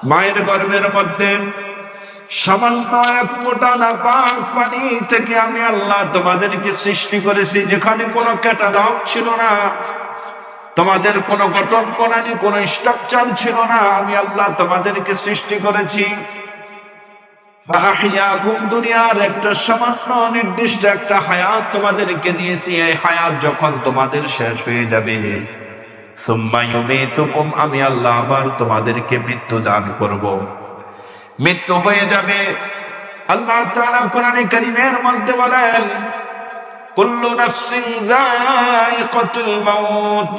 মায়ের গর্ভের মধ্যে সামান্য এক ফোঁটা নাপাক পানি থেকে আমি আল্লাহ তোমাদেরকে সৃষ্টি করেছি, যেখানে কোনো ক্যাটালগ ছিল না, তোমাদের কোনো গঠন প্রণালী, কোনো স্ট্রাকচার ছিল না। আমি আল্লাহ তোমাদেরকে সৃষ্টি করেছি। দুনিয়ার একটা সামান্য নির্দিষ্ট একটা হায়াত তোমাদেরকে দিয়েছি। এই হায়াত যখন তোমাদের শেষ হয়ে যাবে, আমি আল্লাহ আবার তোমাদেরকে মৃত্যু দান করব। মৃত্যু হয়ে যাবে। আল্লাহ তাআলা কোরআনে কারীমের মধ্যে বলেন, কুল্লু নাফসিন যায়িকাতুল মাউত।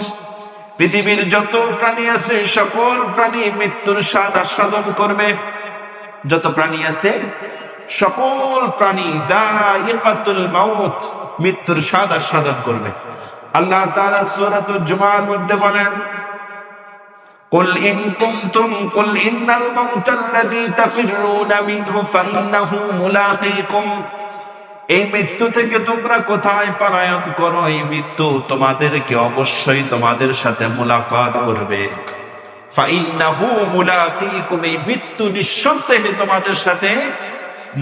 পৃথিবীর যত প্রাণী আছে সকল প্রাণী মৃত্যুর স্বাদ আস্বাদন করবে। যত প্রাণী আছে সকল প্রাণী যায়িকাতুল মাউত, মৃত্যুর স্বাদ আস্বাদন করবে। আল্লাহ তাআলা সূরাতুল জুমার মধ্যে বলেন, কুল ইন্নাল মাউতাল্লাযী তাফিররুনা মিনহু ফাইন্নাহু মুলাকীকুম। এই মৃত্যু থেকে তোমরা কোথায় পলায়ন করো, এই মৃত্যু তোমাদেরকে অবশ্যই তোমাদের সাথে মুলাকাত করবে। ফাইন্নাহু মুলাকীকুম, এই মৃত্যু নিঃসন্দেহে তোমাদের সাথে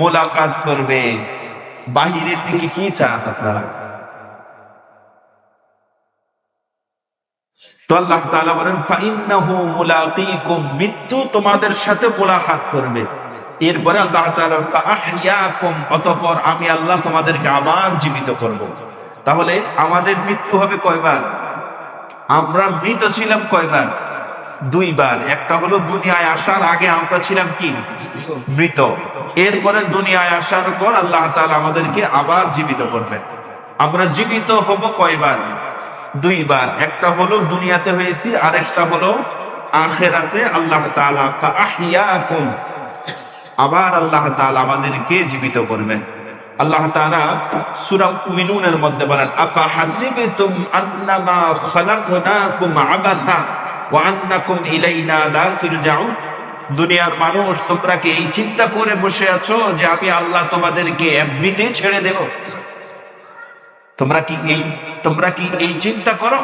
মুলাকাত করবে। বাহিরের দিকে কি চান আপনারা? তো আল্লাহ তাআলা বলেন, ফাইন্নাহু মুলাকীকুম, মৃত্যু তোমাদের সাথে মুলাকাত করবে। এরপরে আল্লাহ তাআলা আহইয়াকুম, অতঃপর আমি আল্লাহ তোমাদেরকে আবার জীবিত করব। তাহলে আমাদের মৃত্যু হবে কয়বার? আমরা মৃত ছিলাম কয়বার? দুইবার। একটা হলো দুনিয়ায় আসার আগে আমরা ছিলাম কি? মৃত। এরপরে দুনিয়ায় আসার পর আল্লাহ তাআলা আমাদেরকে আবার জীবিত করবেন। আমরা জীবিত হব কয়বার? দুইবার। একটা হলো দুনিয়াতে হয়েছি, আর একটা হলো আখিরাতে। আল্লাহ তাআলা আহইয়াকুম, আবার আল্লাহ তাআলা আমাদেরকে জীবিত করবেন। আল্লাহ তাআলা সূরা মুমিনুনের মধ্যে বলেন, আফা হাসিবতুম আন্নামা খালাকনাকুম আবাসা ওয়া আন্নাকুম ইলাইনা লা তুরজাউন। দুনিয়ার মানুষ, তোমরা কি এই চিন্তা করে বসে আছো যে আমি আল্লাহ তোমাদেরকে এমনিতেই ছেড়ে দেব? তোমরা কি এই চিন্তা করো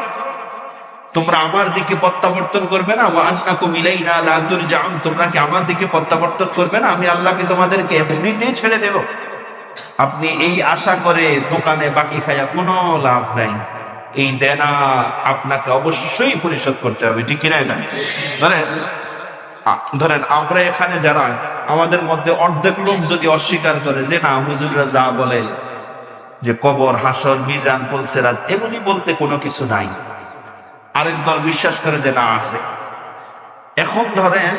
তোমরা আমার দিকে প্রত্যাবর্তন করবে না? ওয়া আন্নাকুম ইলাইনা লা তুরজাউন, তোমরা কি আমার দিকে প্রত্যাবর্তন করবে না? আমি আল্লাহকে তোমাদেরকে এমনিতেই ছেড়ে দেব। আপনি এই আশা করে দোকানে বাকি খায়া কোনো লাভ নাই। এই দেনা আপনাকে অবশ্যই পরিশোধ করতে হবে, ঠিক কিনা? এটা ধরেন আমরা এখানে যারা আছি, আমাদের মধ্যে অর্ধেক লোক যদি অস্বীকার করে যে না, হুজুররা যা বলে যে কবর, হাসর, মিজান, পুলসিরাত, এগুলি বলতে কোনো কিছু নাই, আরেক দল বিশ্বাস করে যে না আছে। এখন ধরেন